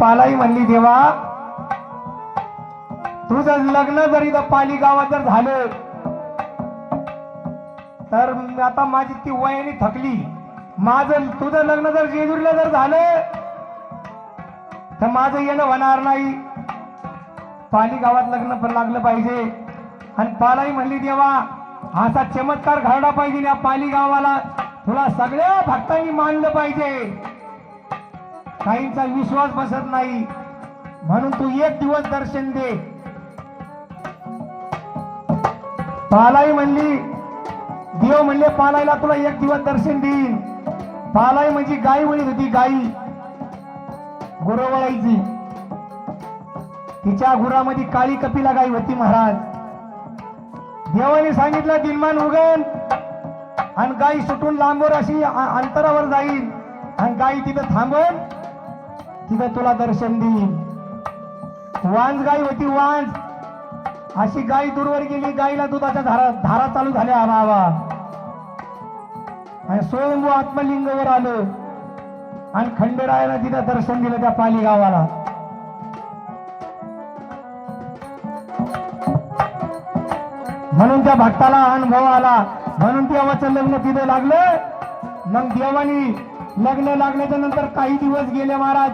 पालाई म्हणली देवा तुझं लग्न जर इथं पाली गावात जर झालं तर आता माझी ती वयाने थकली, माझं तुझं लग्न जर जेजुरीला जर झालं तर माझं येणं होणार नाही, पाली गावात लग्न पण लागलं पाहिजे. आणि पालाई म्हणली देवा असा चमत्कार घडला पाहिजे या पाली गावाला, तुला सगळ्या भक्तांनी मानलं पाहिजे. काहींचा विश्वास बसत नाही म्हणून तू एक दिवस दर्शन दे. पालाई म्हणली देव म्हणले पालाईला तुला एक दिवस दर्शन देईन. पालाई म्हणजे गाई वळीत होती, गाई गुरवळायची, तिच्या गुरामध्ये काळी कपिला गाई होती. महाराज देवाने सांगितलं दिनमान उगन आणि गाई सुटून लांबवर अशी अंतरावर जाईल आणि गाई तिथं थांबन, तिथं तुला दर्शन देईन. वांज गाई होती, वांज अशी गाय दूरवर गेली, गाईला दुधाच्या धारा चालू झाल्या आवा आणि स्वयंभू आत्मलिंगावर आलं आणि खंडेरायाला तिथं दर्शन दिलं त्या पाली गावाला. म्हणून त्या भक्ताला अनुभव आला, म्हणून देवाचं लग्न तिथं लागलं. मग देवानी लग्न लागल्याच्या नंतर काही दिवस गेले. महाराज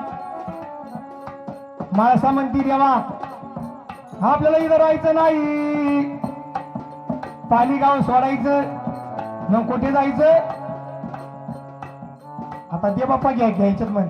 माळसा म्हणती देवा आपल्याला इथं राहायचं नाही, पाली गाव सोडायचं, मग कुठे जायचं? आता दे बाप्पा घ्यायच्यात म्हणते.